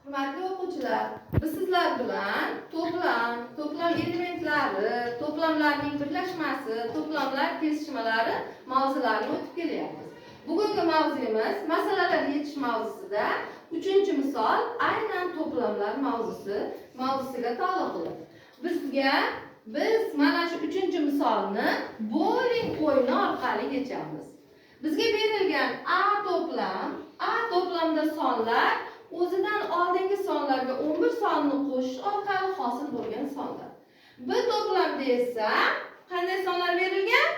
Hurmatli o'quvchilar, biz sizlar bilan to'plam elementlari, to'plamlarning birlashmasi, to'plamlar kesishmalari mavzularini o'tib kelyapmiz. Bugungi mavzuimiz masalalar yechish mavzusida 3-misol aynan to'plamlar mavzusiga taalluqli. Biz mana shu 3-misolni bowling o'yini orqali yechamiz. Bizga berilgan A to'plamda sonlar o'zidan oldingi sonlarga 11 sonni qo'shish orqali hosil bo'lgan sonlar. B to'plamda esa qanday sonlar berilgan?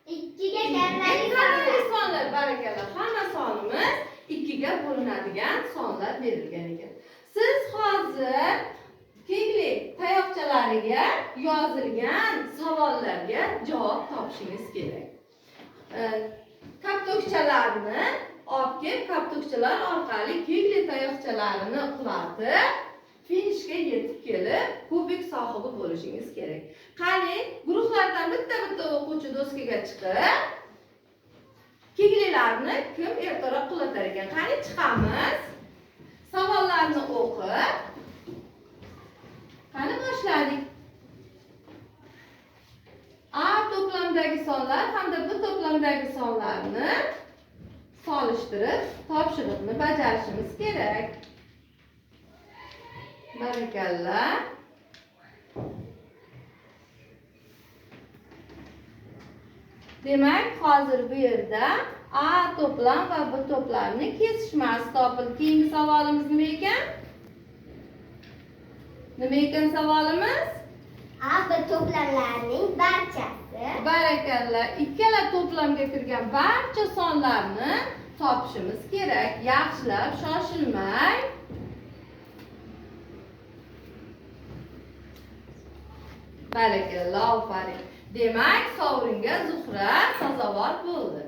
2 ga tenglik sonlar. Barakalla. Hamma sonimiz 2 ga bo'linadigan sonlar berilgan ekan. Siz hozir tenglik tayoqchalariga yozilgan savollarga javob topishingiz kerak. Kaptokchalarni olib kelib, kaptokchalar orqali kegli tayoqchalarini qulatib, finishga yetib kelib, kubik sohibi bo'lishingiz kerak. Qani, guruhlardan bitta o'quvchi doskaga chiqib, keglilarni kim ertaroq qulatar ekan? Qani chiqamiz. Savollarni o'qib, qani boshladik. A to'plamdagi sonlar hamda B to'plamdagi sonlarni solishtirib topshiriqni bajarishimiz kerak. Barakalla. Demak, hozir bu yerda A to'plam va B to'plamni kesishmasi topildi. Keyingi savolimiz nima ekan? Nima ekan savolimiz? A B to'plamlarning barchasi. Barakalla. Ikkala to'plamga kirgan barcha sonlarni topishimiz kerak. Yaxshilab shoshilmay. Barakalla, ofarin. Demak, sovringa Zuhra sazovor bo'ldi.